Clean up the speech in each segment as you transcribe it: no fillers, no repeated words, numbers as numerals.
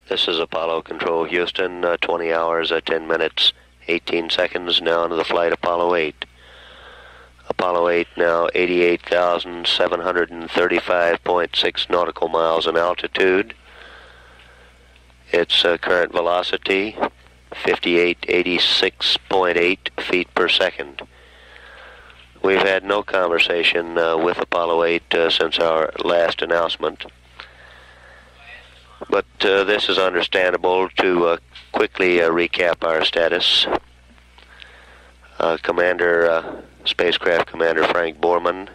This is Apollo Control Houston, 20 hours, 10 minutes, 18 seconds now into the flight Apollo 8. Apollo 8 now 88,735.6 nautical miles in altitude. Its current velocity, 5886.8 feet per second. We've had no conversation with Apollo 8 since our last announcement. But this is understandable. To quickly recap our status. Spacecraft Commander Frank Borman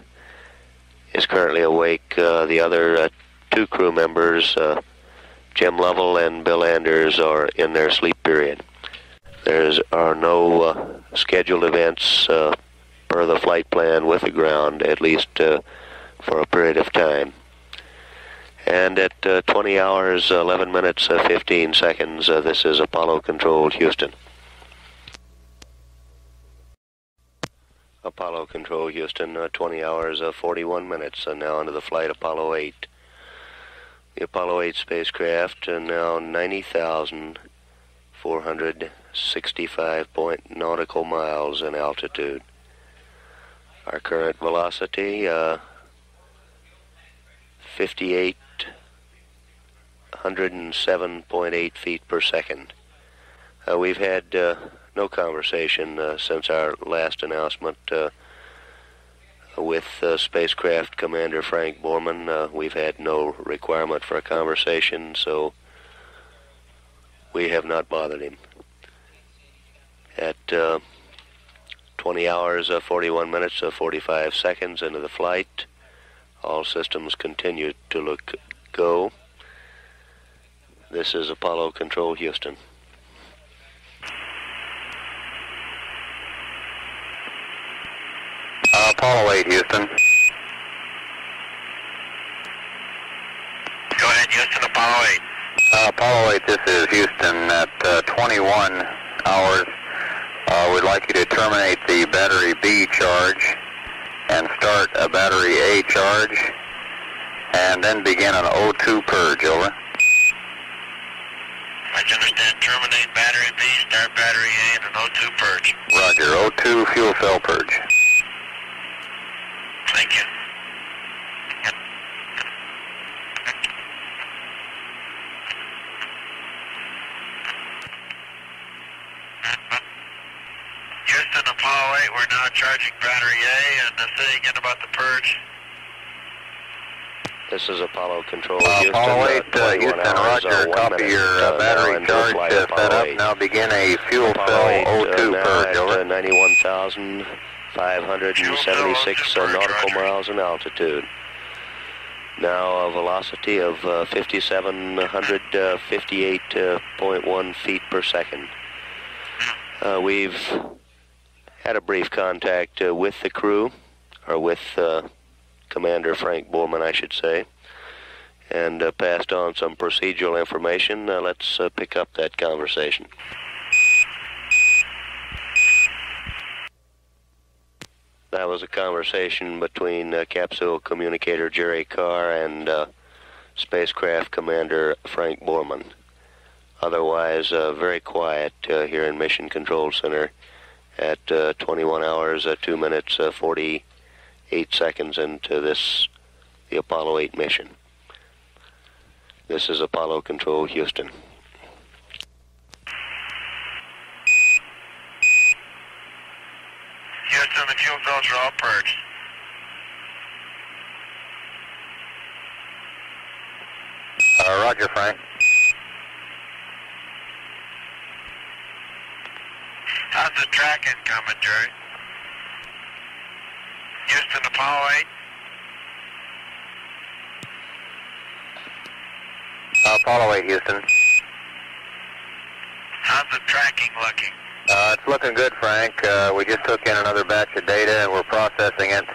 is currently awake. The other two crew members, Jim Lovell and Bill Anders, are in their sleep period. There are no scheduled events per the flight plan with the ground, at least for a period of time. And at 20 hours, 11 minutes, 15 seconds, this is Apollo Control Houston. Apollo Control Houston, 20 hours, 41 minutes, now into the flight Apollo 8. The Apollo 8 spacecraft now 90,465 nautical miles in altitude. Our current velocity, 5,807.8 feet per second. We've had no conversation since our last announcement with Spacecraft Commander Frank Borman. We've had no requirement for a conversation, so we have not bothered him. At 20 hours, 41 minutes, 45 seconds into the flight, all systems continue to look go. This is Apollo Control Houston. Apollo 8, Houston. Go ahead, Houston, Apollo 8. Apollo 8, this is Houston at 21 hours. We'd like you to terminate the battery B charge and start a battery A charge, and then begin an O2 purge, over. I understand. Terminate battery B, start battery A, and an O2 purge. Roger, O2 fuel cell purge. Thank you. Houston, Apollo 8, we're now charging battery A, and say again about the purge. This is Apollo Control Houston. Apollo 8, Houston, roger. Copy your battery charge set up. Now begin a fuel cell O2 purge, over. 91,576 nautical miles in altitude. Now a velocity of 5,758.1 feet per second. We've had a brief contact with the crew, or with Commander Frank Borman, I should say, and passed on some procedural information. Let's pick up that conversation. That was a conversation between capsule communicator Jerry Carr and spacecraft commander Frank Borman. Otherwise, very quiet here in Mission Control Center at 21 hours, 2 minutes, 48 seconds into the Apollo 8 mission. This is Apollo Control Houston. Houston, the fuel cells are all purged. Roger, Frank. How's the tracking coming, Jerry? Houston, Apollo 8. Apollo 8, Houston. How's the tracking looking? It's looking good, Frank. We just took in another batch of data and we're processing it.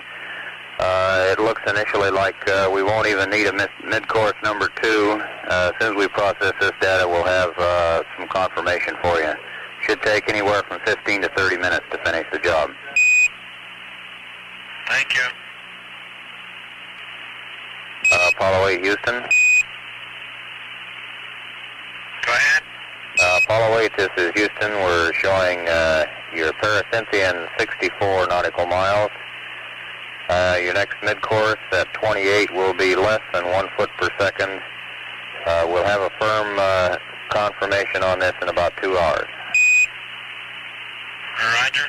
It looks initially like we won't even need a mid-course number 2. As soon as we process this data, we'll have some confirmation for you. Should take anywhere from 15 to 30 minutes to finish the job. Thank you. Apollo 8, Houston. Apollo 8, this is Houston. We're showing your paracynthian 64 nautical miles. Your next mid-course at 28 will be less than 1 foot per second. We'll have a firm confirmation on this in about 2 hours. Roger.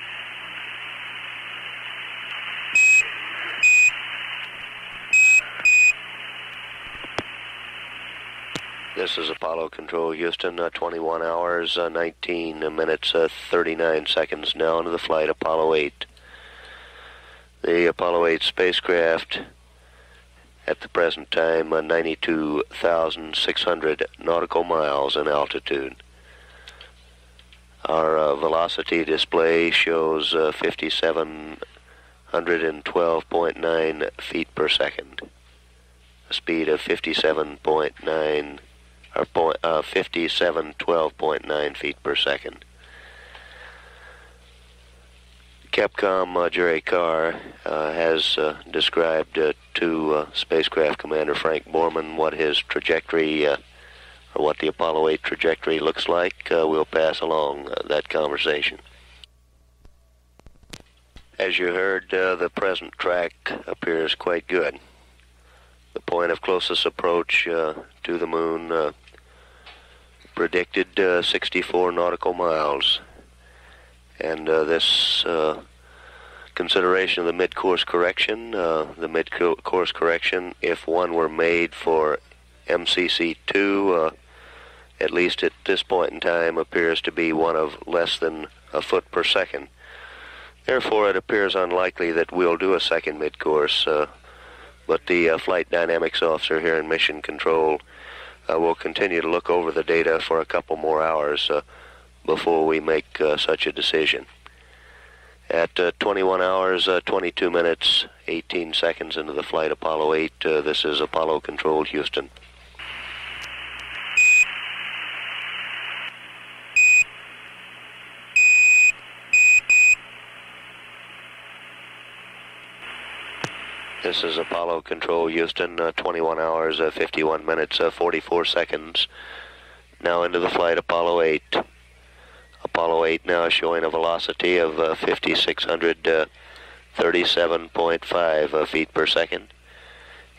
This is Apollo Control, Houston, 21 hours, 19 minutes, 39 seconds now into the flight, Apollo 8. The Apollo 8 spacecraft, at the present time, 92,600 nautical miles in altitude. Our velocity display shows 5,712.9 feet per second. A speed of 5712.9 feet per second. Capcom Jerry Carr has described to spacecraft commander Frank Borman what his trajectory, or what the Apollo 8 trajectory looks like. We'll pass along that conversation. As you heard, the present track appears quite good. The point of closest approach to the moon predicted 64 nautical miles. And this consideration of the mid-course correction, if one were made for MCC2, at least at this point in time, appears to be one of less than a foot per second. Therefore, it appears unlikely that we'll do a second mid-course, but the flight dynamics officer here in Mission Control will continue to look over the data for a couple more hours before we make such a decision. At 21 hours, 22 minutes, 18 seconds into the flight, Apollo 8, this is Apollo Control, Houston. This is Apollo Control, Houston, 21 hours, 51 minutes, 44 seconds. Now into the flight, Apollo 8. Apollo 8 now showing a velocity of 5,637.5 feet per second.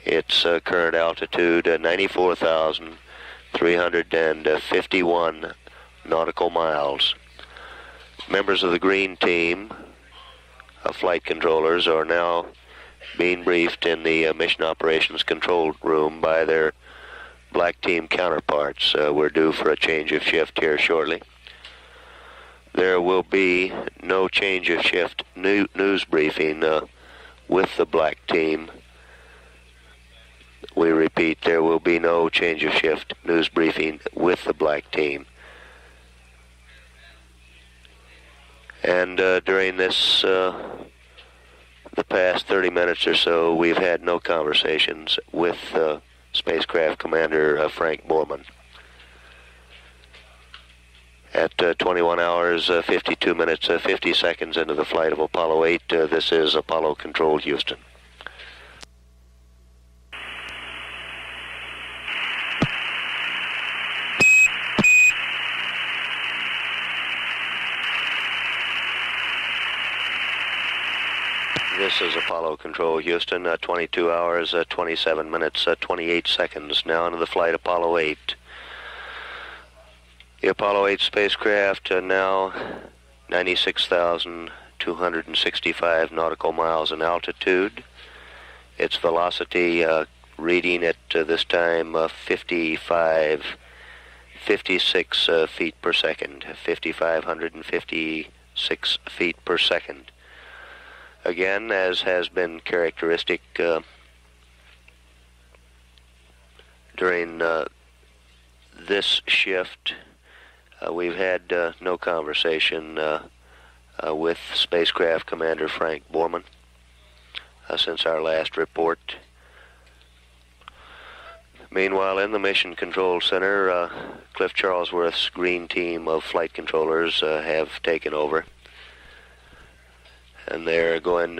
Its current altitude, 94,351 nautical miles. Members of the green team of flight controllers are now being briefed in the Mission Operations Control Room by their black team counterparts. We're due for a change of shift here shortly. There will be no change of shift news briefing with the black team. We repeat, there will be no change of shift news briefing with the black team. And during this the past 30 minutes or so, we've had no conversations with spacecraft commander Frank Borman. At 21 hours, 52 minutes, 50 seconds into the flight of Apollo 8, this is Apollo Control, Houston. This is Apollo Control, Houston, 22 hours, 27 minutes, 28 seconds. Now into the flight, Apollo 8. The Apollo 8 spacecraft now 96,265 nautical miles in altitude. Its velocity reading at this time 56 feet per second, 5,556 feet per second. Again, as has been characteristic during this shift, we've had no conversation with spacecraft commander Frank Borman since our last report. Meanwhile, in the Mission Control Center, Cliff Charlesworth's green team of flight controllers have taken over. And they're going,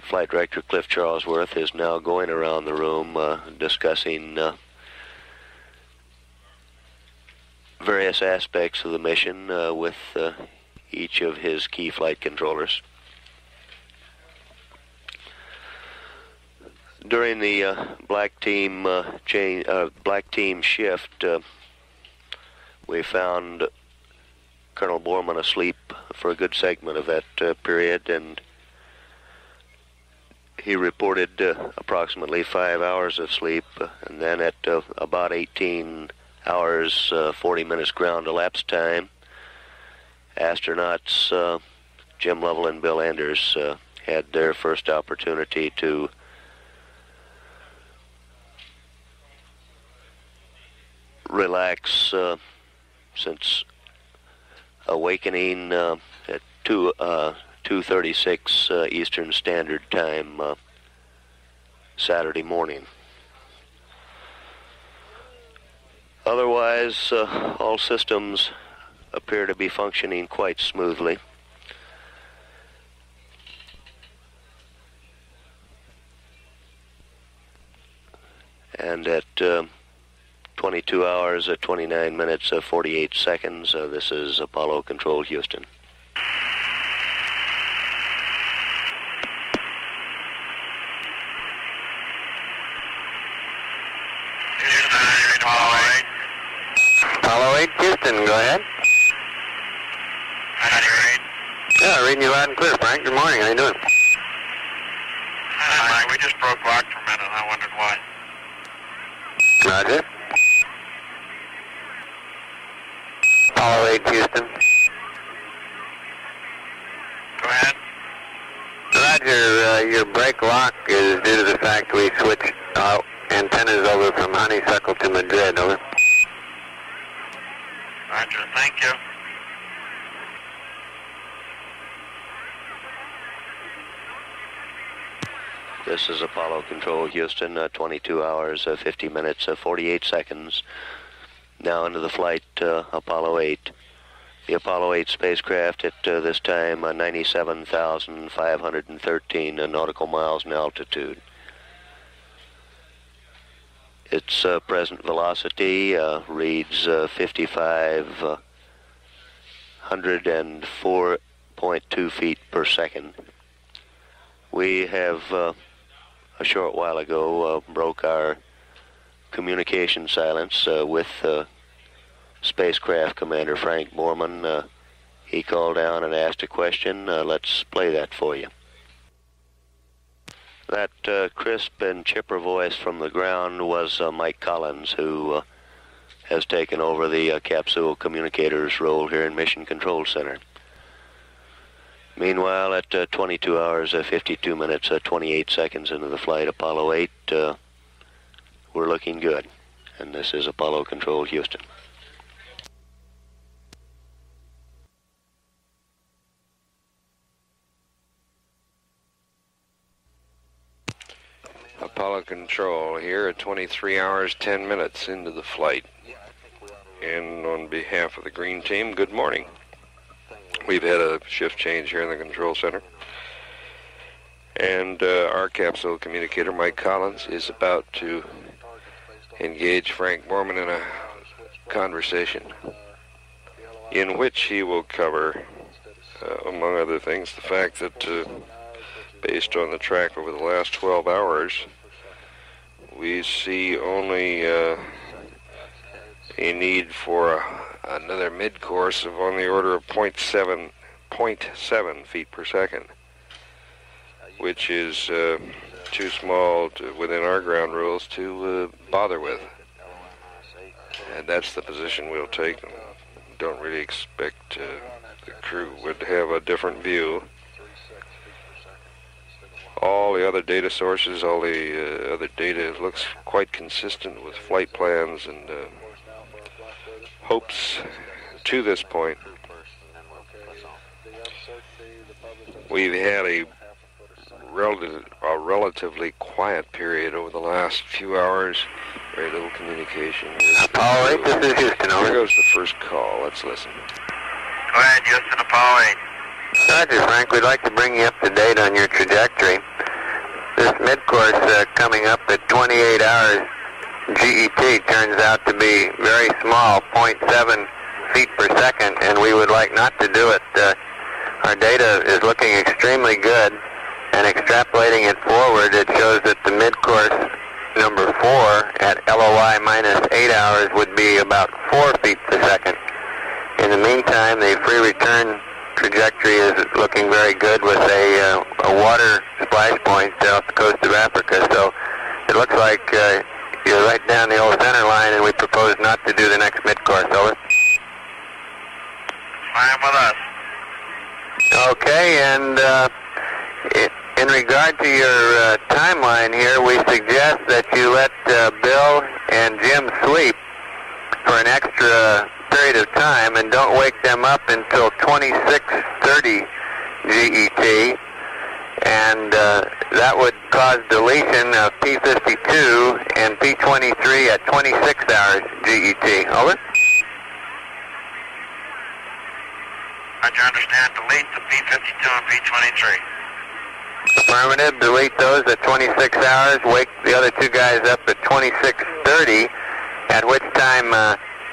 Flight Director Cliff Charlesworth is now going around the room discussing various various aspects of the mission with each of his key flight controllers. During the black team shift, we found Colonel Borman asleep for a good segment of that period, and he reported approximately 5 hours of sleep, and then at about 18 hours, 40 minutes ground elapsed time, astronauts Jim Lovell and Bill Anders had their first opportunity to relax since awakening at 2:36 Eastern Standard Time Saturday morning. Otherwise, all systems appear to be functioning quite smoothly. And at 22 hours, 29 minutes, 48 seconds, this is Apollo Control, Houston. Apollo 8, Houston, go ahead. Yeah, reading you loud and clear, Frank. Good morning. How you doing? Hi, Mike. We just broke lock for a minute, and I wondered why. Roger. Apollo 8, Houston. Go ahead. Roger, your brake lock is due to the fact we switched antennas over from Honeysuckle to Madrid, over. Roger, thank you. This is Apollo Control, Houston, 22 hours, 50 minutes, 48 seconds. Now into the flight, Apollo 8. The Apollo 8 spacecraft at this time, 97,513 nautical miles in altitude. Its present velocity reads 5,504.2 feet per second. We have a short while ago broke our communication silence with spacecraft commander Frank Borman. He called down and asked a question. Let's play that for you. That crisp and chipper voice from the ground was Mike Collins, who has taken over the capsule communicator's role here in Mission Control Center. Meanwhile, at 22 hours, 52 minutes, 28 seconds into the flight, Apollo 8, we're looking good. And this is Apollo Control, Houston. Apollo Control here at 23 hours, 10 minutes into the flight. And on behalf of the Green Team, good morning. We've had a shift change here in the control center. And our capsule communicator, Mike Collins, is about to engage Frank Borman in a conversation in which he will cover, among other things, the fact that based on the track over the last 12 hours, we see only a need for another mid-course of on the order of 0.7 feet per second, which is too small within our ground rules to bother with. And that's the position we'll take. Don't really expect the crew would have a different view. All the other data sources, all the other data looks quite consistent with flight plans and hopes to this point. We've had a relatively quiet period over the last few hours. Very little communication. Apollo 8, this is Houston, over. Here goes the first call. Let's listen. Go ahead, Houston, Apollo 8. Roger, Frank. We'd like to bring you up to date on your trajectory. This mid-course coming up at 28 hours GET turns out to be very small, 0.7 feet per second, and we would like not to do it. Our data is looking extremely good, and extrapolating it forward, it shows that the mid-course number 4 at LOI minus 8 hours would be about 4 feet per second. In the meantime, the free return trajectory is looking very good with a water splash point off the coast of Africa. So it looks like you're right down the old center line, and we propose not to do the next mid-course. Over. Fine with us. Okay, and in regard to your timeline here, we suggest that you let Bill and Jim sleep for an extra period of time and don't wake them up until 26:30 GET, and that would cause deletion of P52 and P23 at 26 hours GET. Over. Roger, understand. Delete the P52 and P23. Affirmative. Delete those at 26 hours. Wake the other two guys up at 26:30, at which time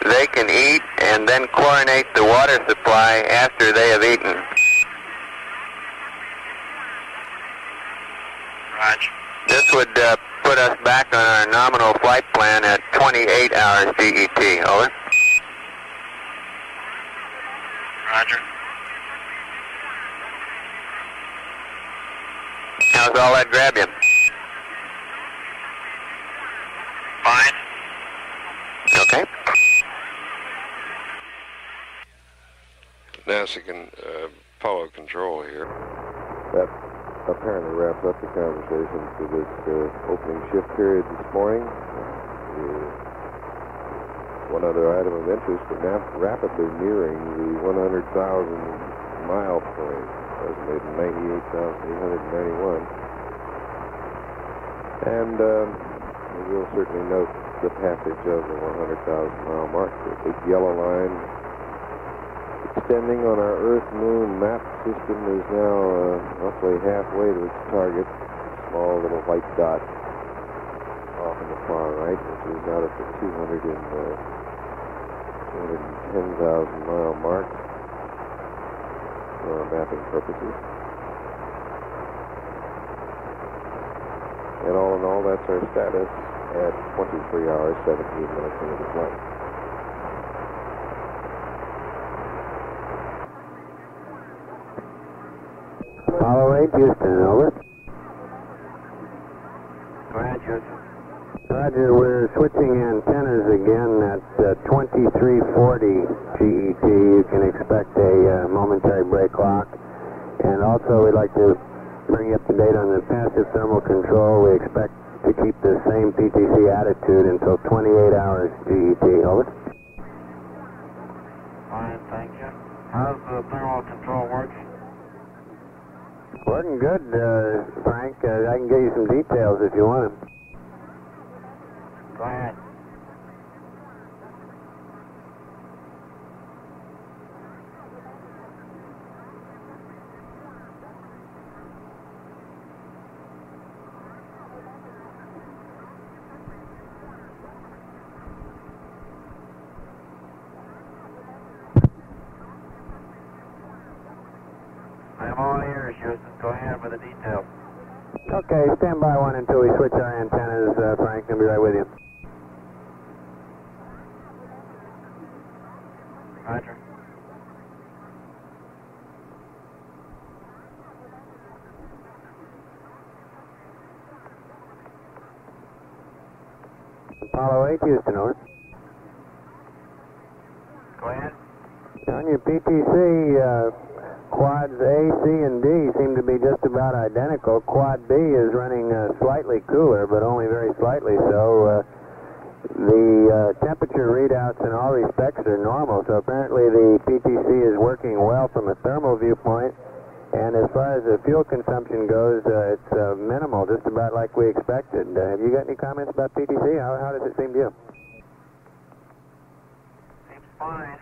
they can eat and then chlorinate the water supply after they have eaten. Roger. This would put us back on our nominal flight plan at 28 hours GET. Over. Roger. How's all that grab you? Fine. Okay. NASA can Apollo control here. That apparently wraps up the conversation for this opening shift period this morning. One other item of interest, we're rapidly nearing the 100,000 mile point, estimated 98,891. And we'll certainly note the passage of the 100,000 mile mark. The big yellow line extending on our Earth-Moon map system is now roughly halfway to its target. Small little white dot off in the far right, which is out at the 210,000 mile mark for our mapping purposes. And all in all, that's our status at 23 hours, 17 minutes into the flight. Apollo 8, Houston, over. Roger. Roger, we're switching antennas again at 2340 GET. You can expect a momentary break lock. And also, we'd like to bring you up to date on the passive thermal control. We expect to keep the same PTC attitude until 28 hours GET. Over. Fine, thank you. How's the thermal control working? Working good, Frank. I can give you some details if you want them. Go ahead. I'm all ears, Houston. Go ahead with the details. Okay, stand by one until we switch our antennas, Frank. I'll be right with you. Roger. Apollo 8, Houston, over. Go ahead. On your PTC, quads A, C, and D seem to be just about identical. Quad B is running slightly cooler, but only very slightly so. The temperature readouts in all respects are normal, so apparently the PTC is working well from a thermal viewpoint. And as far as the fuel consumption goes, it's minimal, just about like we expected. Have you got any comments about PTC? How does it seem to you? Seems fine.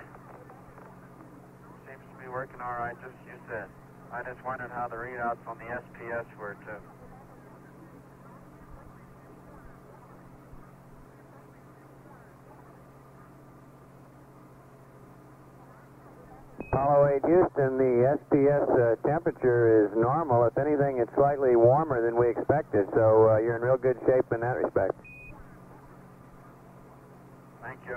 Seems to be working all right, just as you said. I just wondered how the readouts on the SPS were, too. Apollo 8 Houston, the SPS temperature is normal. If anything, it's slightly warmer than we expected, so you're in real good shape in that respect. Thank you.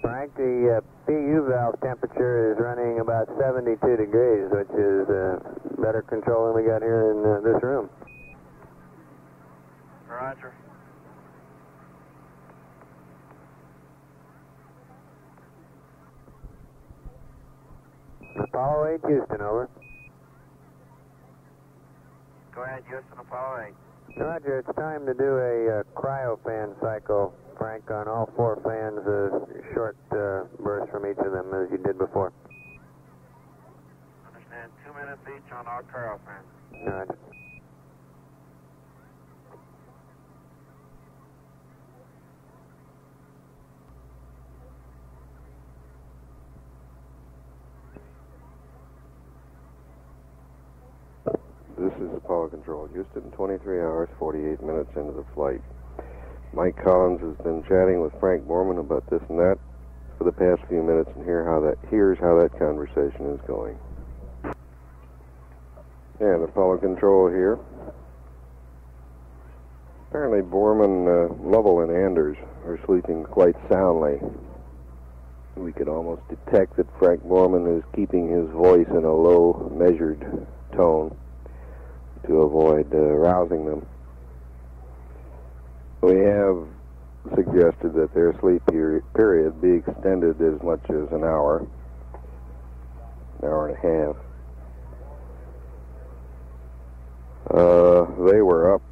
Frank, the PU valve temperature is running about 72 degrees, which is better control than we got here in this room. Roger. Apollo 8 Houston, over. Go ahead, Houston, Apollo 8. Roger, it's time to do a cryofan cycle, Frank, on all 4 fans, a short burst from each of them, as you did before. Understand, 2 minutes each on all cryofans. Roger. This is Apollo Control, Houston, 23 hours, 48 minutes into the flight. Mike Collins has been chatting with Frank Borman about this and that for the past few minutes, and here's how that conversation is going. And Apollo Control here. Apparently Borman, Lovell, and Anders are sleeping quite soundly. We could almost detect that Frank Borman is keeping his voice in a low, measured tone to avoid rousing them. We have suggested that their sleep period be extended as much as an hour and a half. They were up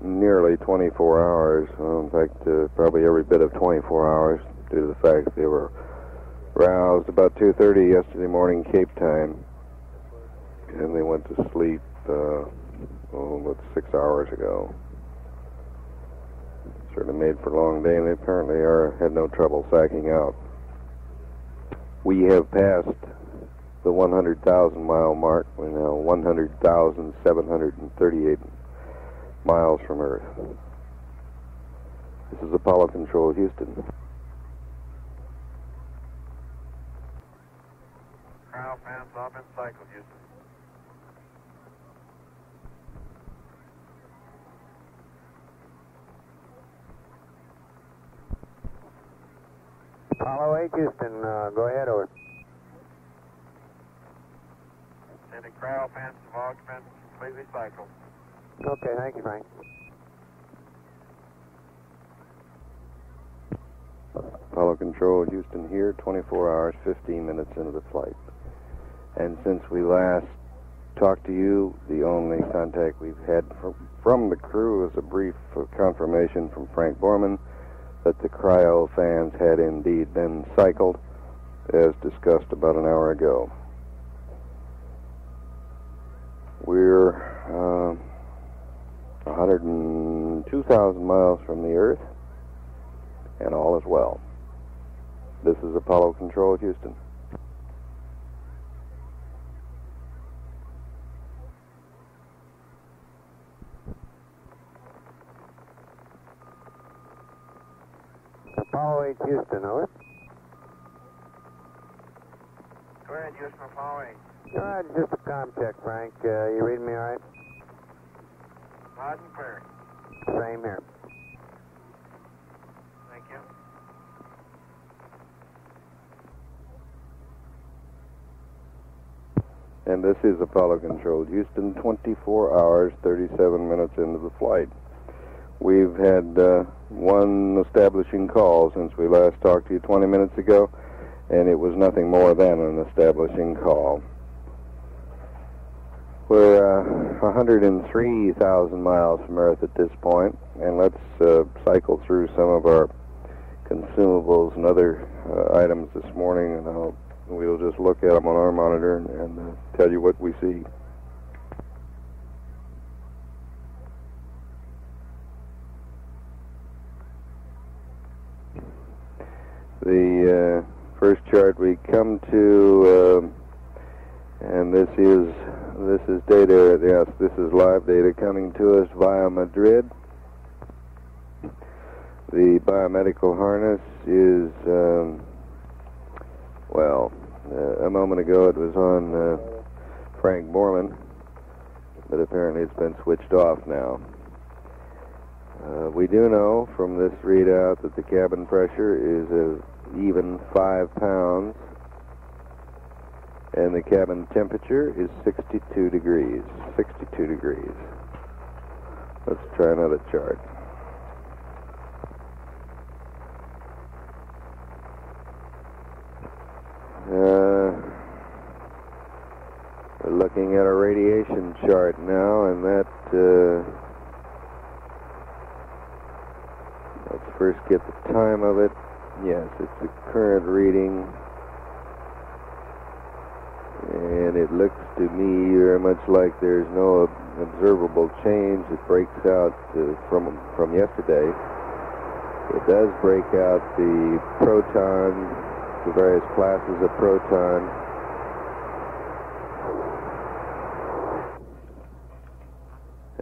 nearly 24 hours, in fact, probably every bit of 24 hours, due to the fact that they were roused about 2:30 yesterday morning Cape time, and they went to sleep about 6 hours ago. Certainly made for a long day, and they apparently had no trouble sacking out. We have passed the 100,000 mile mark. We're now 100,738 miles from Earth. This is Apollo Control, Houston. Cryofans off in cycle, Houston. Apollo 8 Houston, go ahead, over. Sending cryofans to occupants completely cycled. Okay, thank you, Frank. Apollo Control, Houston here, 24 hours, 15 minutes into the flight. And since we last talked to you, the only contact we've had from the crew is a brief confirmation from Frank Borman that the cryo fans had indeed been cycled, as discussed about an hour ago. We're 102,000 miles from the Earth, and all is well. This is Apollo Control, Houston. Apollo 8 Houston, over. Go ahead, Houston, Apollo 8. Just a comm check, Frank. You reading me all right? Loud and clear. Same here. Thank you. And this is Apollo Control, Houston, 24 hours, 37 minutes into the flight. We've had one establishing call since we last talked to you 20 minutes ago, and it was nothing more than an establishing call. We're 103,000 miles from Earth at this point, and let's cycle through some of our consumables and other items this morning, and we'll just look at them on our monitor and tell you what we see. The first chart we come to, and this is data. Yes, this is live data coming to us via Madrid. The biomedical harness is, a moment ago it was on Frank Borman, but apparently it's been switched off now. We do know from this readout that the cabin pressure is even 5 pounds, and the cabin temperature is 62 degrees. 62 degrees. Let's try another chart. We're looking at a radiation chart now, and that, let's first get the time of it. Yes, it's the current reading, and it looks to me very much like there's no observable change. It breaks out from yesterday. It does break out the proton, the various classes of proton.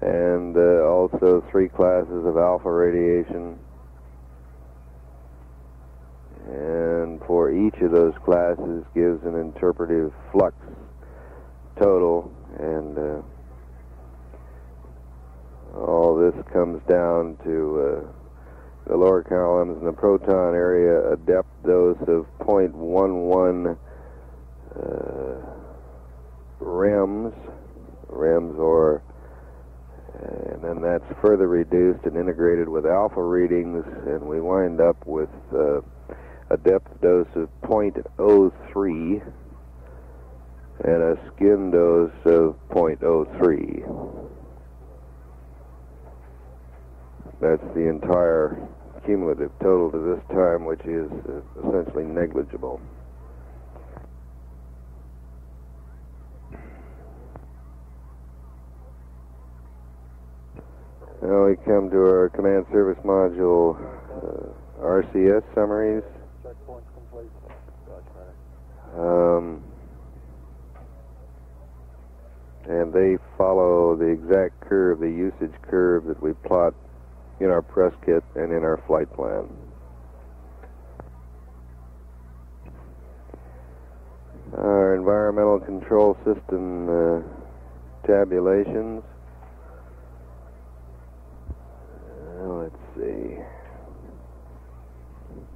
And also 3 classes of alpha radiation. And for each of those classes gives an interpretive flux total, and all this comes down to the lower columns in the proton area, a depth dose of 0.11 rems, and then that's further reduced and integrated with alpha readings, and we wind up with a depth dose of 0.03 and a skin dose of 0.03. That's the entire cumulative total to this time, which is essentially negligible. Now we come to our command service module RCS summaries. And they follow the exact curve, the usage curve that we plot in our press kit and in our flight plan. Our environmental control system tabulations. Let's see.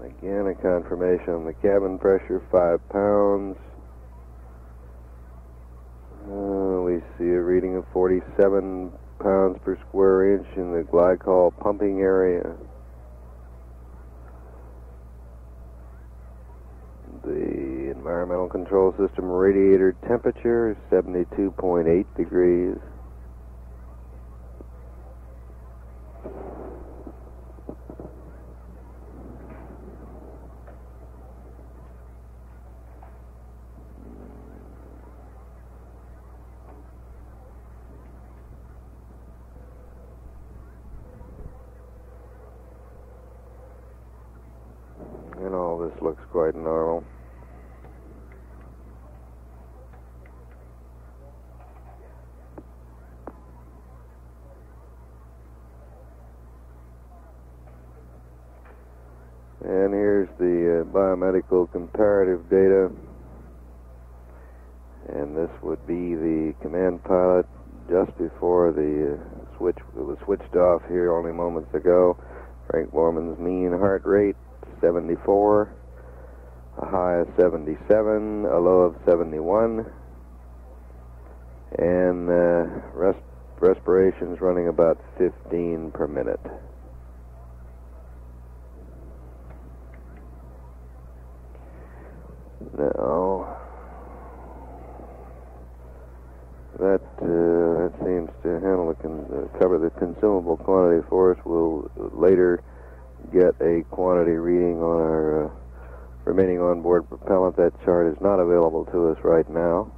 Again, a confirmation on the cabin pressure, 5 pounds. We see a reading of 47 pounds per square inch in the glycol pumping area. The environmental control system radiator temperature is 72.8 degrees. And all this looks quite normal. And here's the biomedical comparative data. And this would be the command pilot just before the switch. It was switched off here only moments ago. Frank Borman's mean heart rate, 74, a high of 77, a low of 71, and respirations running about 15 per minute. Now, that seems to handle cover the consumable quantity for us. We'll later get a quantity reading on our remaining onboard propellant. That chart is not available to us right now.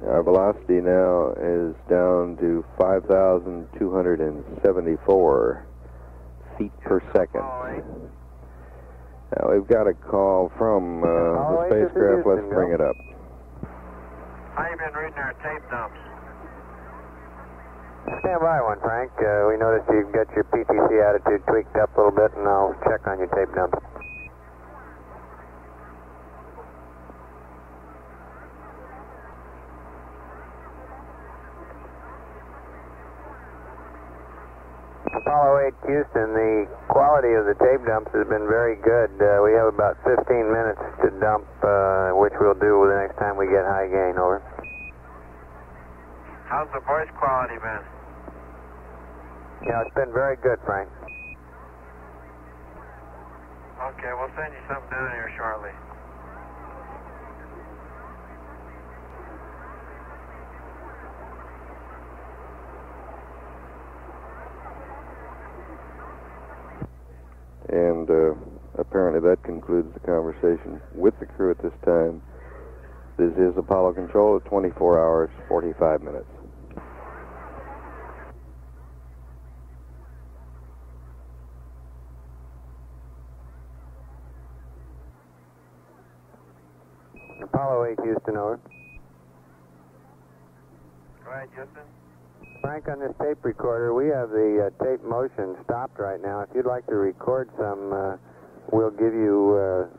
Our velocity now is down to 5,274 feet per second. Now we've got a call from the spacecraft. Let's bring it up. How you been reading our tape dumps? Stand by one, Frank. We noticed you've got your PTC attitude tweaked up a little bit, and I'll check on your tape dumps. Apollo 8 Houston, the quality of the tape dumps has been very good. We have about 15 minutes to dump, which we'll do the next time we get high gain, over. How's the voice quality been? Yeah, it's been very good, Frank. Okay, we'll send you something down here shortly. And apparently that concludes the conversation with the crew at this time. This is Apollo Control at 24 hours, 45 minutes. Apollo 8 Houston, over. Go ahead, Houston. Frank, on this tape recorder, we have the tape motion stopped right now. If you'd like to record some, we'll give you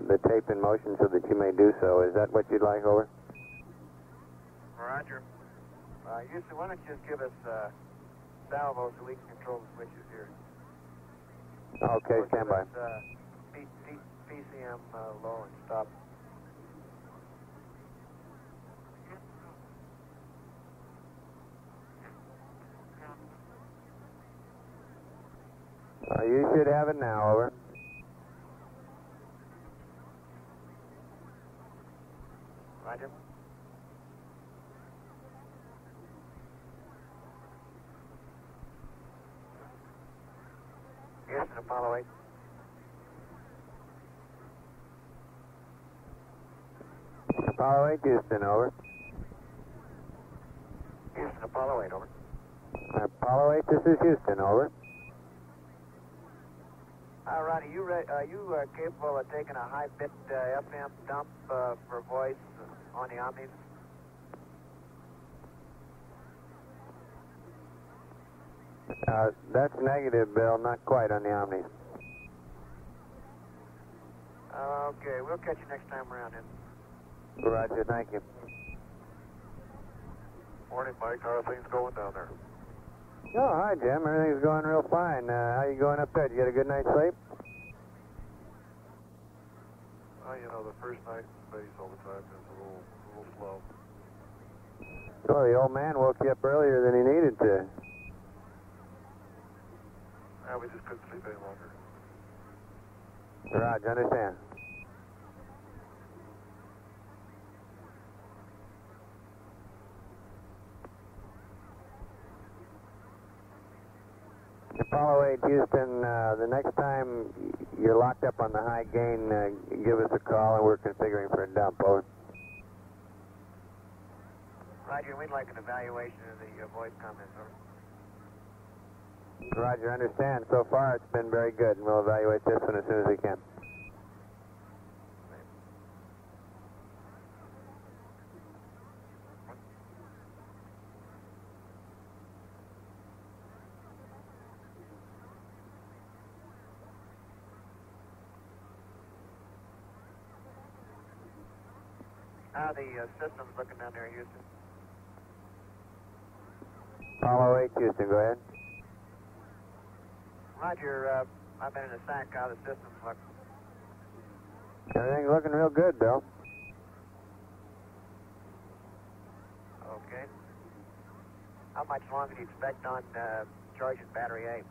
the tape in motion so that you may do so. Is that what you'd like, over? Roger. Houston, why don't you just give us salvo so we can control the switches here? Okay, stand by. PCM low and stop. You should have it now, over. Roger. Houston, Apollo 8. Apollo 8, Houston, over. Houston, Apollo 8, over. Apollo 8, this is Houston, over. Roddy, are you capable of taking a high-bit FM dump for voice on the Omnis? That's negative, Bill. Not quite on the Omnis. Okay, we'll catch you next time around then. Roger, thank you. Morning, Mike. How are things going down there? Oh, hi, Jim. Everything's going real fine. How you going up there? Did you get a good night's sleep? You know, the first night in space all the time is a little slow. Well, the old man woke you up earlier than he needed to. Yeah, we just couldn't sleep any longer. Roger, understand. Apollo 8 Houston, the next time you're locked up on the high gain, give us a call and we're configuring for a dump, over. Roger, we'd like an evaluation of the voice comments, over. Roger, understand. So far it's been very good, and we'll evaluate this one as soon as we can. How the system's looking down there, Houston? Apollo 8, Houston, go ahead. Roger, I've been in the SAC. How the system's looking? Everything's looking real good, Bill. Okay. How much longer do you expect on charging battery A?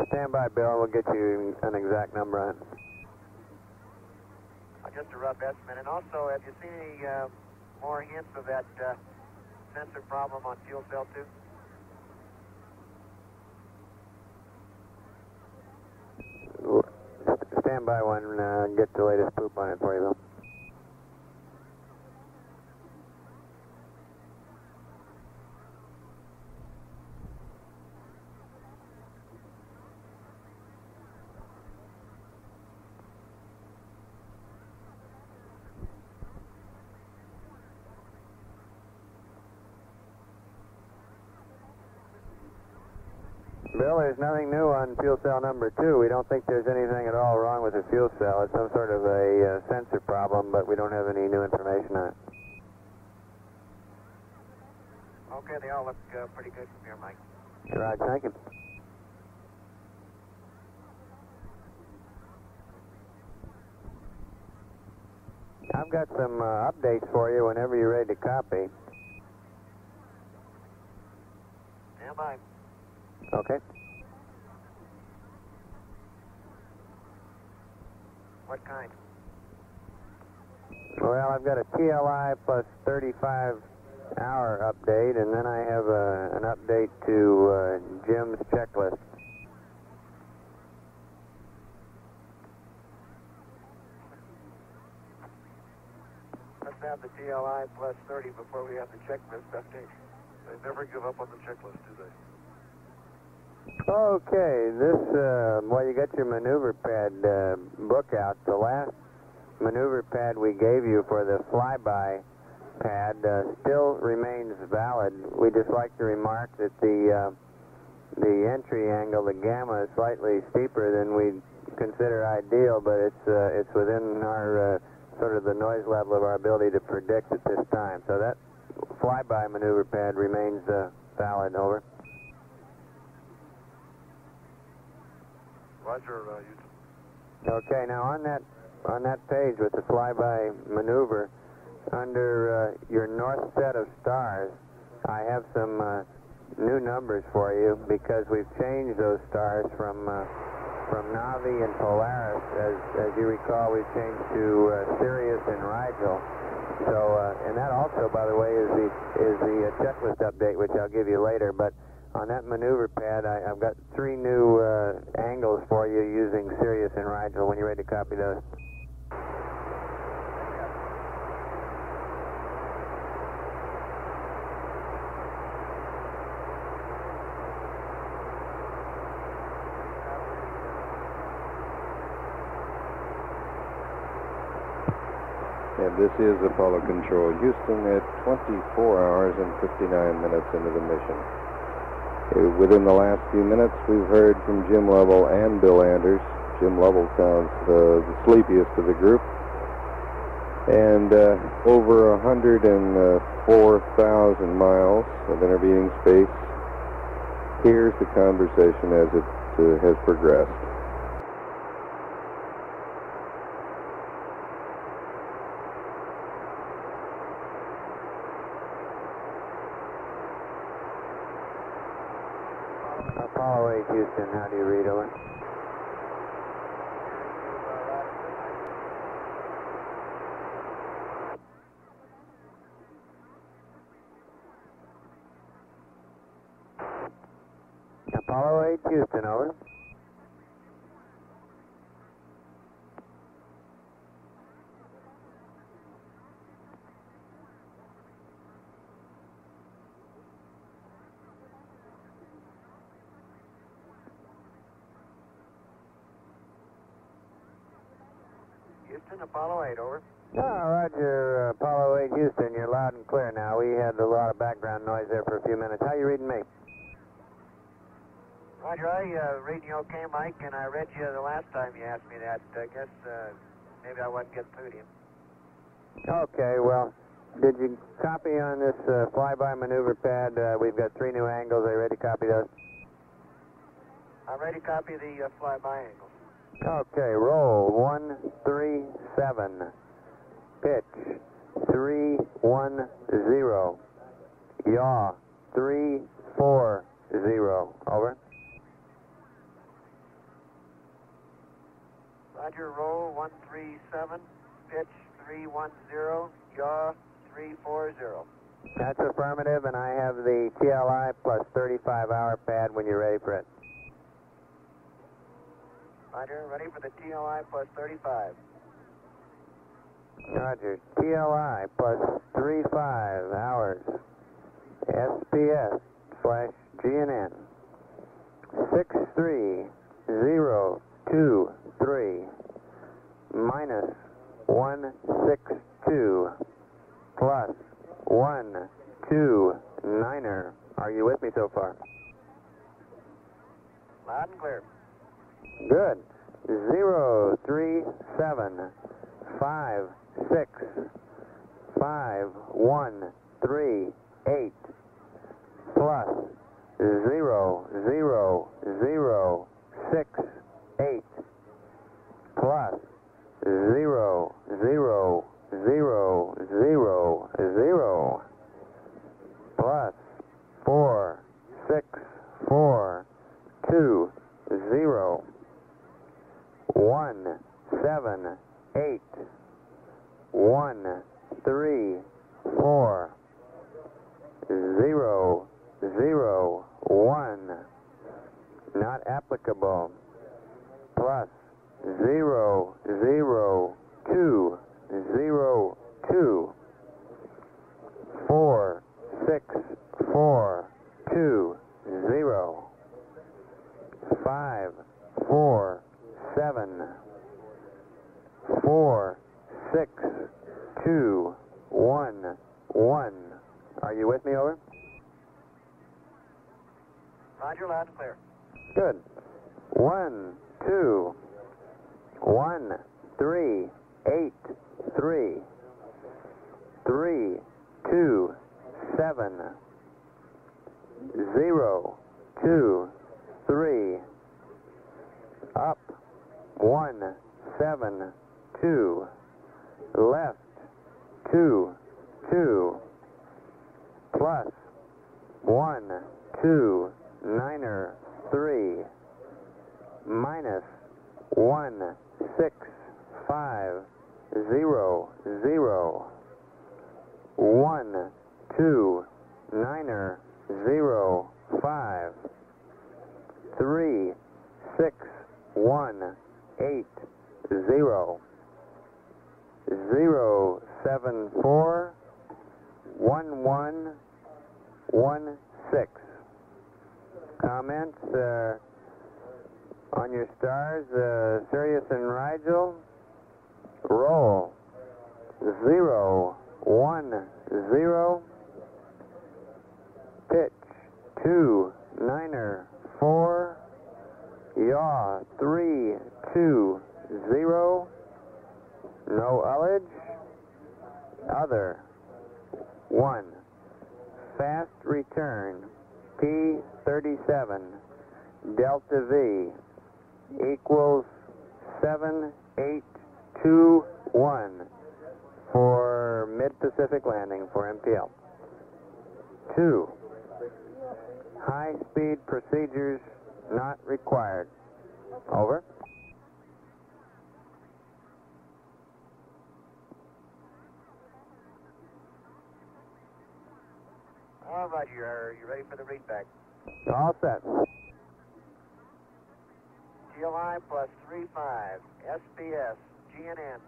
Stand by, Bill. We'll get you an exact number on it. Just a rough estimate. And also, have you seen any more hints of that sensor problem on fuel cell 2? stand by one, get the latest poop on it for you, Bill. Bill, there's nothing new on fuel cell number 2. We don't think there's anything at all wrong with the fuel cell. It's some sort of a sensor problem, but we don't have any new information on it. Okay, they all look pretty good from here, Mike. Right, thank you. I've got some updates for you whenever you're ready to copy. Stand by. Okay. What kind? Well, I've got a TLI plus 35-hour update, and then I have an update to Jim's checklist. Let's have the TLI plus 30 before we have the checklist update. They never give up on the checklist, do they? Okay, well, you got your maneuver pad book out. The last maneuver pad we gave you for the flyby pad still remains valid. We just like to remark that the entry angle, the gamma, is slightly steeper than we consider ideal, but it's within our sort of the noise level of our ability to predict at this time. So that flyby maneuver pad remains valid. Over. Roger, Okay, now on that page with the flyby maneuver, under your north set of stars, I have some new numbers for you because we've changed those stars from Navi and Polaris. As you recall, we've changed to Sirius and Rigel. So, and that also, by the way, is the checklist update, which I'll give you later. But on that maneuver pad, I've got 3 new angles for you using Sirius and Rigel when you're ready to copy those. And this is Apollo Control Houston at 24 hours and 59 minutes into the mission. Within the last few minutes, we've heard from Jim Lovell and Bill Anders. Jim Lovell sounds the sleepiest of the group. And over 104,000 miles of intervening space. Here's the conversation as it has progressed. Apollo 8 Houston, how do you read, over? Apollo 8 Houston, over. Houston, Apollo 8, over. Roger, Apollo 8 Houston, you're loud and clear now. We had a lot of background noise there for a few minutes. How you reading me? Roger, I read you okay, Mike, and I read you the last time you asked me that. I guess maybe I wasn't getting through to you. Okay, well, did you copy on this flyby maneuver pad? We've got 3 new angles. Are you ready to copy those? I'm ready to copy the flyby angles. Okay, roll 137. Pitch 310. Yaw 340. Over. Roger, roll 137. Pitch 310. Yaw 340. That's affirmative, and I have the TLI plus 35-hour pad when you're ready for it. Roger, ready for the TLI plus 35. Roger, TLI plus 35 hours. SPS / GNN 63023 minus 162 plus 129er. Are you with me so far? Loud and clear. Good. 037565138 plus 00068 plus 00000 plus 46420 178 134 001 not applicable plus 00202 4642 547 4621 Are you with me, over? Roger, loud and clear. Good. 1 2 1 3 8 3 3 2 7 0 2 3 up 1 7 2 left 2 2 plus 1 2 9er 3 minus 1 6 5 0 0 1 2 9er 0 5 3 6 1 8 0 0 7 4 1 1 1 6 Comments on your stars, Sirius and Rigel. Roll 0 1 0 pitch 2 9er 4 yaw 3 2 0 no ullage other 1 fast return P37 Delta V equals 7821 for mid-Pacific landing for MPL. 2. High-speed procedures not required. Over. All right, Roger, you ready for the readback? All set. TLI plus 35, SBS, GNN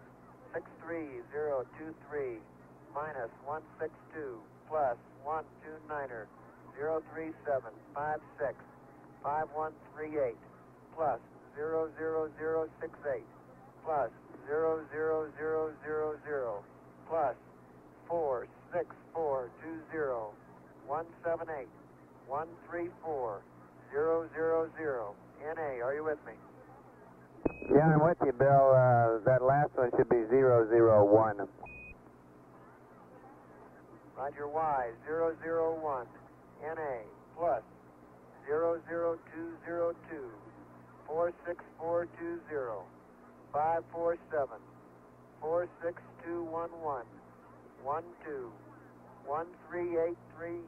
63023 minus 162 plus 129er 03756 5138 plus 00068 plus 00000 plus 46420 178 134 000 NA. Are you with me? Yeah, I'm with you, Bill. That last one should be 001. Roger, Y 001 NA plus 00202 46420 547 46211 12 1383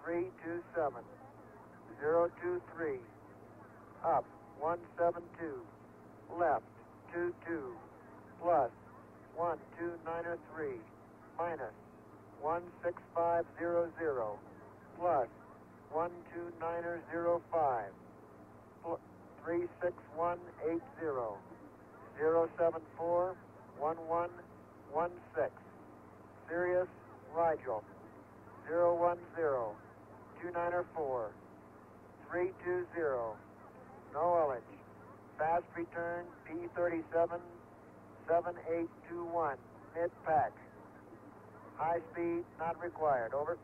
327 023 up 172 left 22 plus 1293 minus 16500 plus 12905 36183 074-1116. Sirius, Rigel, 010-2904, 320. No ullage. Fast return, P37, 7821, mid-pack. High speed, not required. Over.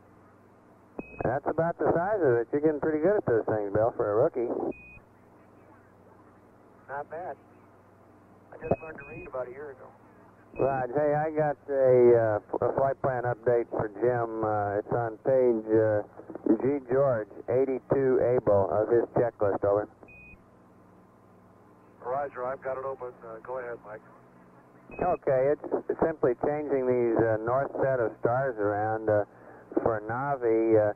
That's about the size of it. You're getting pretty good at those things, Bill, for a rookie. Not bad. I just learned to read about a year ago. Raj, hey, I got a flight plan update for Jim. It's on page G. George, 82 able of his checklist, over. Roger, I've got it open. Go ahead, Mike. Okay, it's simply changing these north set of stars around. For Navi,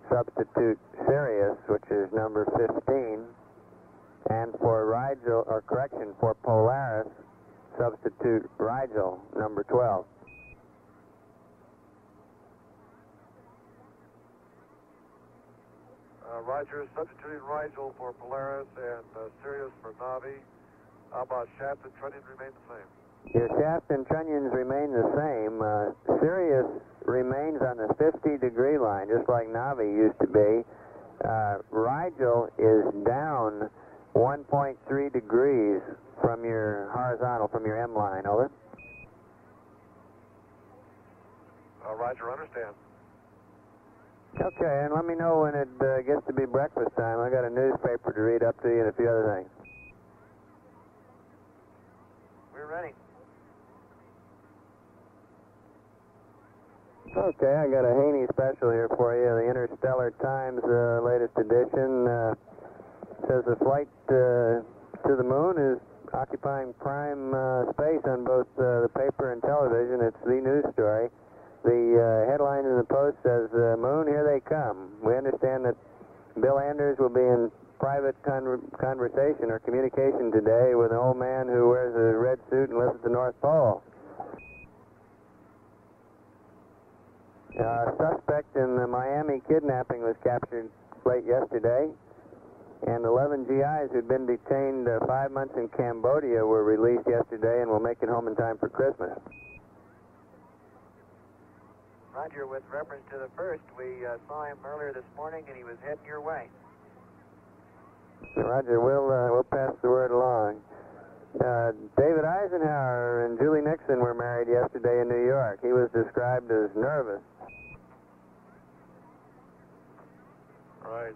substitute Sirius, which is number 15, and for Rigel, or correction, for Polaris, substitute Rigel, number 12. Roger, substituting Rigel for Polaris and Sirius for Navi. How about shaft and trunnion remain the same? Your shaft and trunnions remain the same. Sirius remains on the 50-degree line, just like Navi used to be. Rigel is down 1.3 degrees from your horizontal, from your M line, over. Roger, understand. Okay, and let me know when it gets to be breakfast time. I got a newspaper to read up to you and a few other things. We're ready. Okay, I got a Haney Special here for you, the Interstellar Times latest edition. Says the flight to the moon is occupying prime space on both the paper and television. It's the news story. The headline in the Post says, Moon, here they come. We understand that Bill Anders will be in private conversation or communication today with an old man who wears a red suit and lives at the North Pole. A suspect in the Miami kidnapping was captured late yesterday, and 11 GIs who'd been detained 5 months in Cambodia were released yesterday and will make it home in time for Christmas. Roger, with reference to the first, we saw him earlier this morning and he was heading your way. Roger, we'll pass the word along. David Eisenhower and Julie Nixon were married yesterday in New York. He was described as nervous. Right.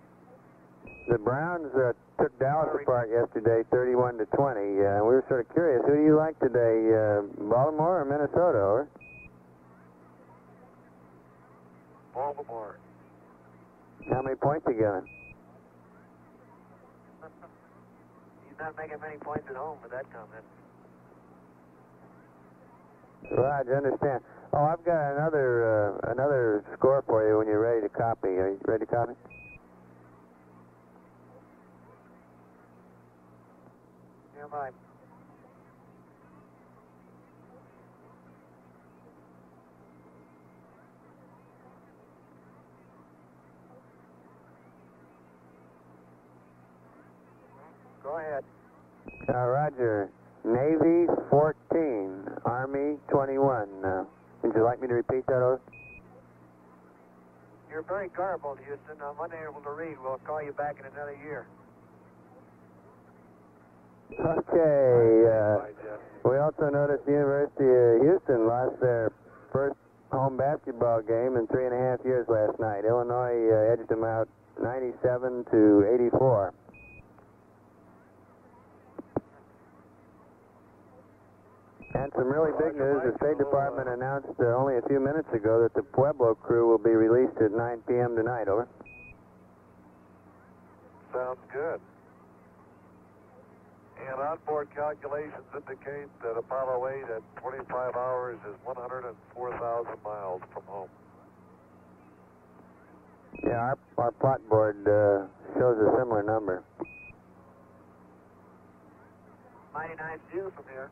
The Browns took Dallas apart yesterday, 31-20. We were sort of curious. Who do you like today, Baltimore or Minnesota? Over? Baltimore. How many points are you giving? He's not making many points at home with that comment. Right, I understand. Oh, I've got another score for you when you're ready to copy. Are you ready to copy? Stand by. Go ahead. Roger. Navy 14, Army 21. Would you like me to repeat that, over? You're very garbled, Houston. I'm unable to read. We'll call you back in another year. Okay. We also noticed the University of Houston lost their first home basketball game in 3.5 years last night. Illinois edged them out 97-84. And some really big news. The State Department announced only a few minutes ago that the Pueblo crew will be released at 9 p.m. tonight, over. Sounds good. And onboard calculations indicate that Apollo 8 at 25 hours is 104,000 miles from home. Yeah, our plot board shows a similar number. Mighty nice view from here.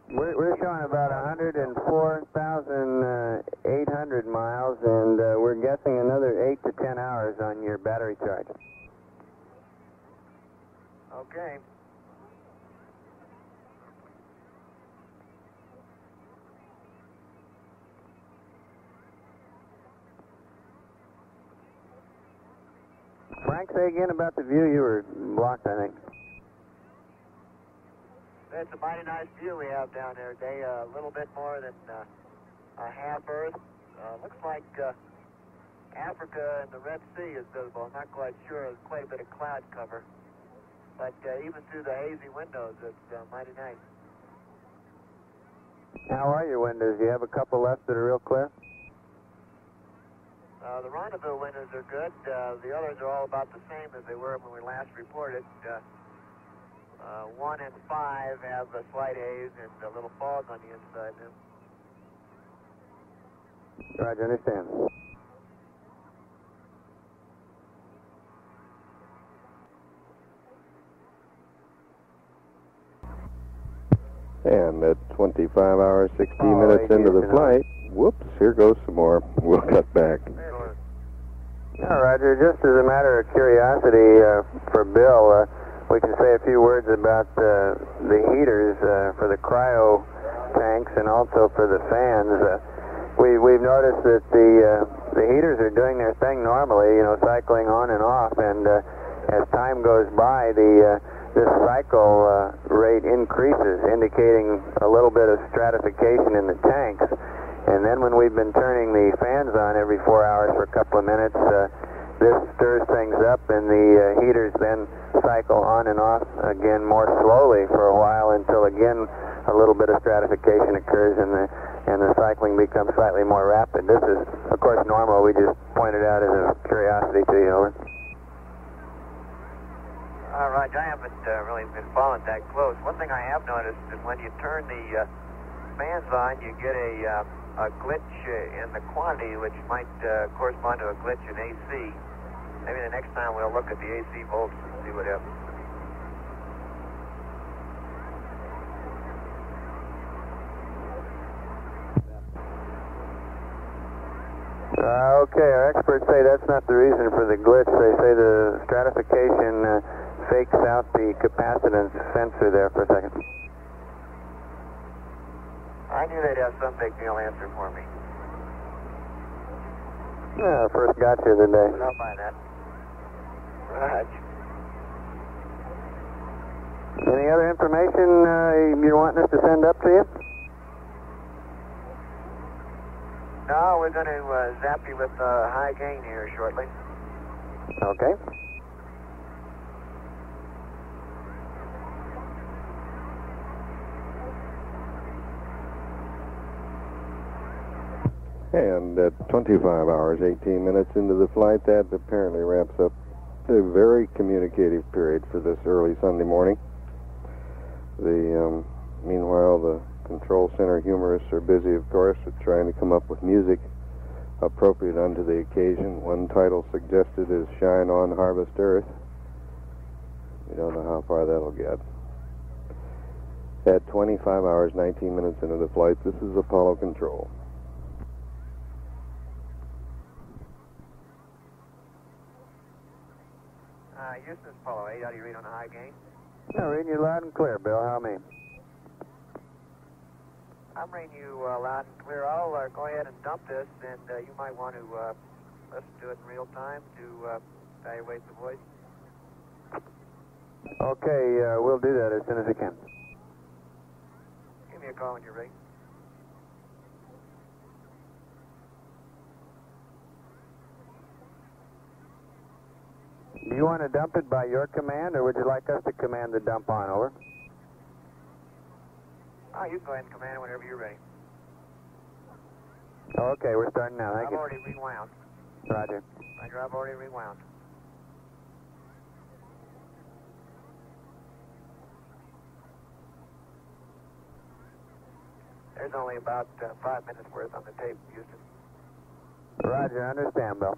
We're showing about 104,800 miles, and we're guessing another 8 to 10 hours on your battery charge. Okay. Frank, say again about the view. You were blocked, I think. It's a mighty nice view we have down there today. A little bit more than a half Earth. Looks like Africa and the Red Sea is visible. I'm not quite sure. There's quite a bit of cloud cover. But even through the hazy windows, it's mighty nice. How are your windows? You have a couple left that are real clear? The rendezvous windows are good. The others are all about the same as they were when we last reported. 1 and 5 have a slight haze and a little fog on the inside now. Roger, understand. And at 25 hours, 16 minutes into the flight, whoops, here goes some more. We'll cut back. Yeah, Roger, just as a matter of curiosity for Bill, we can say a few words about the heaters for the cryo tanks and also for the fans. We've noticed that the heaters are doing their thing normally, cycling on and off, and as time goes by, this cycle rate increases, indicating a little bit of stratification in the tanks. And then when we've been turning the fans on every 4 hours for a couple of minutes, this stirs things up, and the heaters then cycle on and off again more slowly for a while until again a little bit of stratification occurs and the cycling becomes slightly more rapid. This is, of course, normal. We just pointed out as a curiosity to you. Over. All right, I haven't really been following that close. One thing I have noticed is when you turn the fans on, you get a glitch in the quantity, which might correspond to a glitch in AC. Maybe the next time we'll look at the AC volts and see what happens. Okay, our experts say that's not the reason for the glitch. They say the stratification fakes out the capacitance sensor there for a second. I knew they'd have some big deal answer for me. Yeah, first got you today. But I'll find that. Right. Any other information you're wanting us to send up to you? No, we're going to zap you with high gain here shortly. Okay. And at 25 hours, 18 minutes into the flight, that apparently wraps up a very communicative period for this early Sunday morning. Meanwhile, the control center humorists are busy, of course, with trying to come up with music appropriate unto the occasion. One title suggested is Shine On Harvest Earth. We don't know how far that'll get. At 25 hours, 19 minutes into the flight, this is Apollo Control. Houston, Apollo 8, how do you read on the high gain? No, reading you loud and clear, Bill. How many? I'm reading you loud and clear. I'll go ahead and dump this, and you might want to listen to it in real time to evaluate the voice. Okay, we'll do that as soon as we can. Give me a call when you're ready. Do you want to dump it by your command, or would you like us to command the dump on? Over. Oh, you can go ahead and command it whenever you're ready. Okay, we're starting now. Thank you. I've already rewound. Roger. Roger, I've already rewound. There's only about 5 minutes worth on the tape, Houston. Roger, understand, Bill.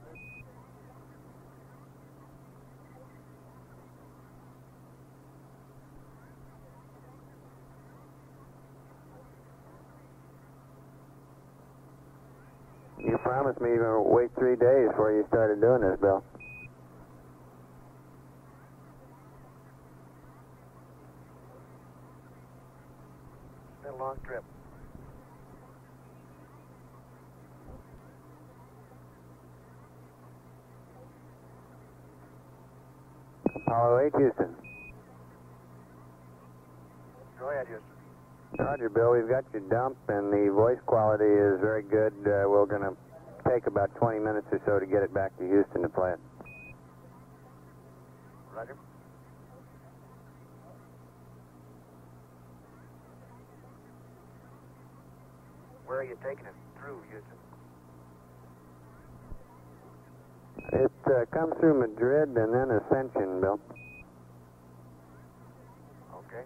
You promised me you were going to wait 3 days before you started doing this, Bill. been a long trip. Apollo 8, Houston. Go ahead, Houston. Roger, Bill. We've got your dump, and the voice quality is very good. We're going to take about 20 minutes or so to get it back to Houston to play it. Roger. Where are you taking it through, Houston? It comes through Madrid and then Ascension, Bill. Okay.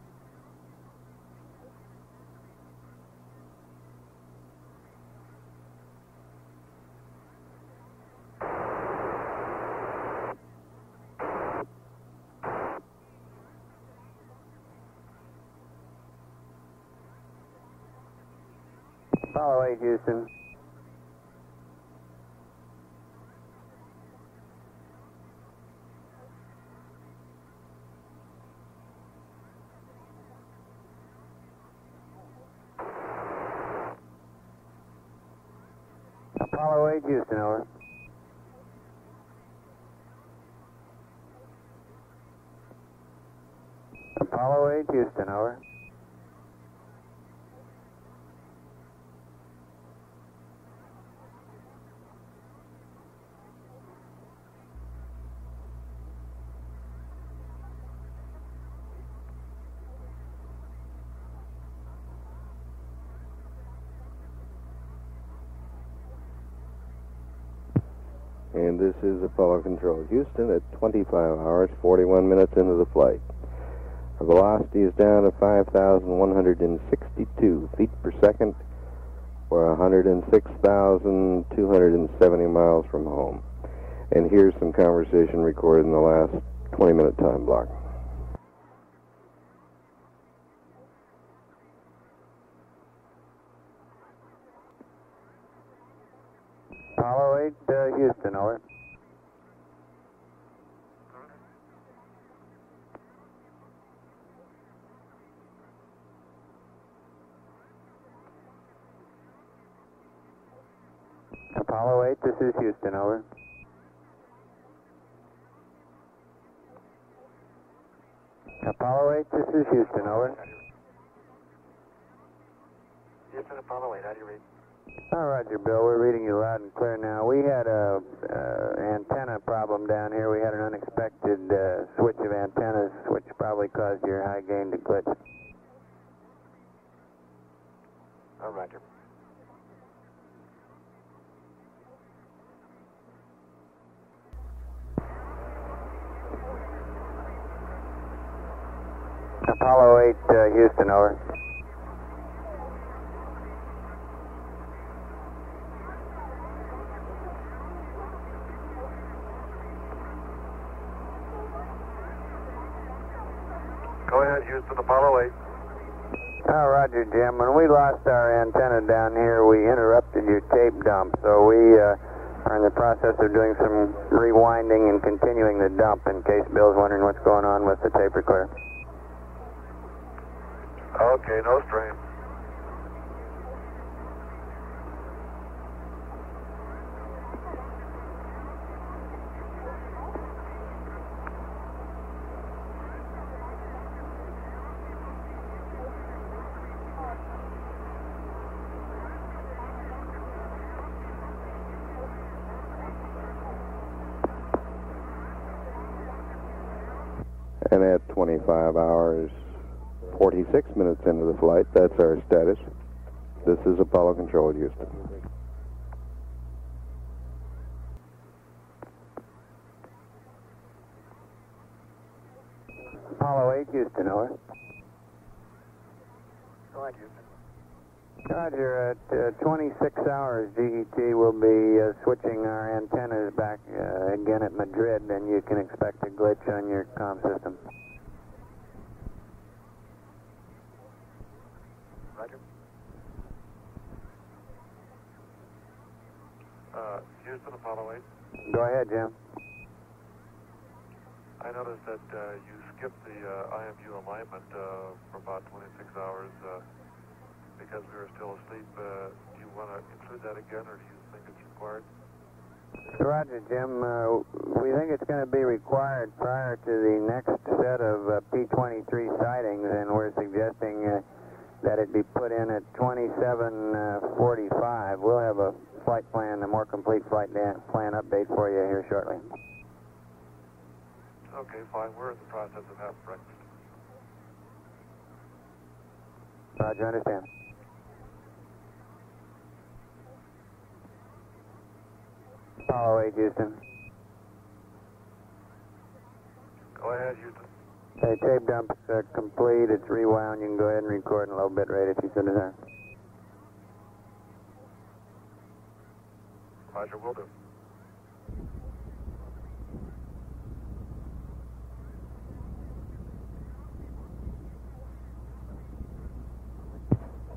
Apollo 8, Houston. Apollo 8, Houston, over. Apollo 8, Houston, over. And this is Apollo Control Houston at 25 hours, 41 minutes into the flight. Our velocity is down to 5,162 feet per second. We're 106,270 miles from home. And here's some conversation recorded in the last 20-minute time block. Apollo 8, Houston, over. Apollo 8, this is Houston, over. Apollo 8, this is Houston, over. Houston, Apollo 8, how do you read? Roger, Bill. We're reading you loud and clear now. We had a antenna problem down here. We had an unexpected switch of antennas, which probably caused your high gain to glitch. Roger. Apollo 8, Houston, over. Go ahead, Houston, Apollo 8. Roger, Jim. When we lost our antenna down here, we interrupted your tape dump, so we are in the process of doing some rewinding and continuing the dump in case Bill's wondering what's going on with the tape recorder. Okay, no strain. And at 25 hours, 46 minutes into the flight, that's our status. This is Apollo Control, Houston. Apollo 8, Houston, over. Go ahead, Houston. Roger, at 26 hours, GET will be switching our antennas back again at Madrid, and you can expect a glitch on your comm system. Roger. Houston, Apollo 8. Go ahead, Jim. I noticed that you skipped the IMU alignment for about 26 hours. because we were still asleep. Do you want to include that again, or do you think it's required? Roger, Jim. We think it's going to be required prior to the next set of P-23 sightings, and we're suggesting that it be put in at 27:45. We'll have a flight plan, a more complete flight plan update for you here shortly. Okay, fine. We're in the process of having breakfast. Roger, understand. Apollo 8, Houston. Go ahead, Houston. Hey, tape dump's complete. It's rewound. You can go ahead and record in low bit rate if you so desire. Roger, will do.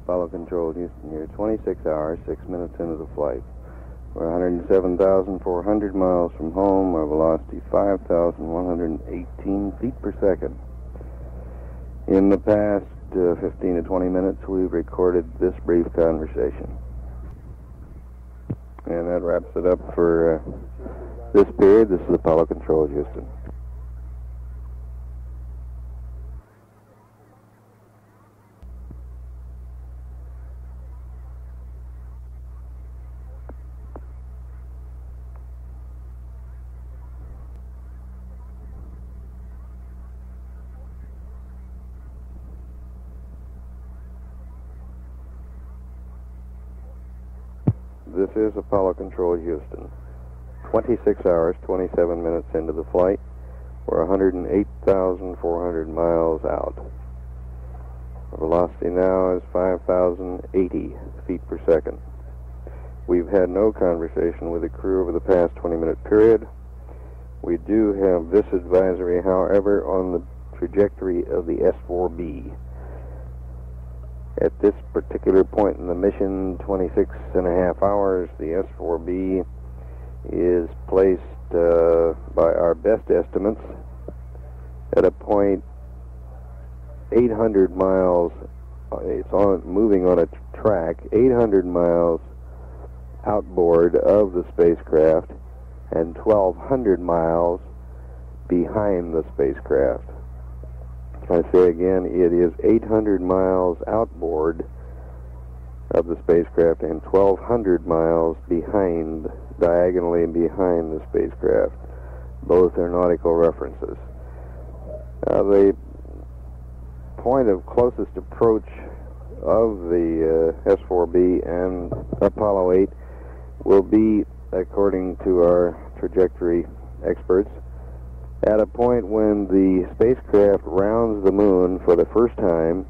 Apollo Control, Houston here. 26 hours, 6 minutes into the flight. We're 107,400 miles from home. Our velocity 5,118 feet per second. In the past 15 to 20 minutes, we've recorded this brief conversation. And that wraps it up for this period. This is Apollo Control, Houston. This is Apollo Control, Houston. 26 hours, 27 minutes into the flight. We're 108,400 miles out. Our velocity now is 5,080 feet per second. We've had no conversation with the crew over the past 20-minute period. We do have this advisory, however, on the trajectory of the S-4B. At this particular point in the mission, 26 and a half hours, the S-4B is placed by our best estimates at a point 800 miles. It's moving on a track 800 miles outboard of the spacecraft and 1,200 miles behind the spacecraft. I say again, it is 800 miles outboard of the spacecraft and 1,200 miles behind, diagonally behind the spacecraft. Both are nautical references. The point of closest approach of the S-4B and Apollo 8 will be, according to our trajectory experts, at a point when the spacecraft rounds the moon for the first time.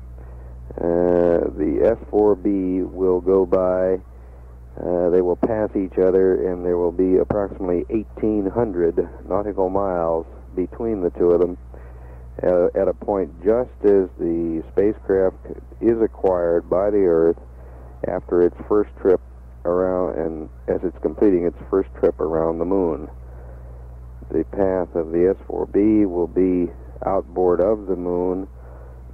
The S-4B will go by, they will pass each other, and there will be approximately 1,800 nautical miles between the two of them at a point just as the spacecraft is acquired by the Earth after its first trip around, and as it's completing its first trip around the moon. The path of the S-4B will be outboard of the moon,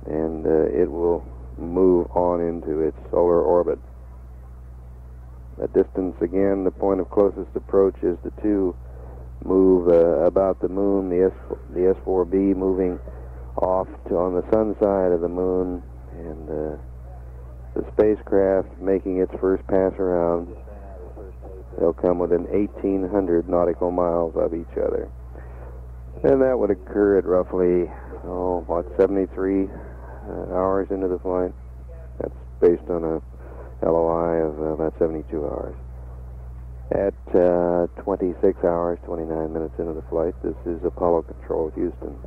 and it will move on into its solar orbit. The distance, again, the point of closest approach is the two move about the moon, the S-4B moving off to on the sun side of the moon, and the spacecraft making its first pass around. They'll come within 1,800 nautical miles of each other. And that would occur at roughly, 73 hours into the flight. That's based on a LOI of about 72 hours. At 26 hours, 29 minutes into the flight, this is Apollo Control, Houston.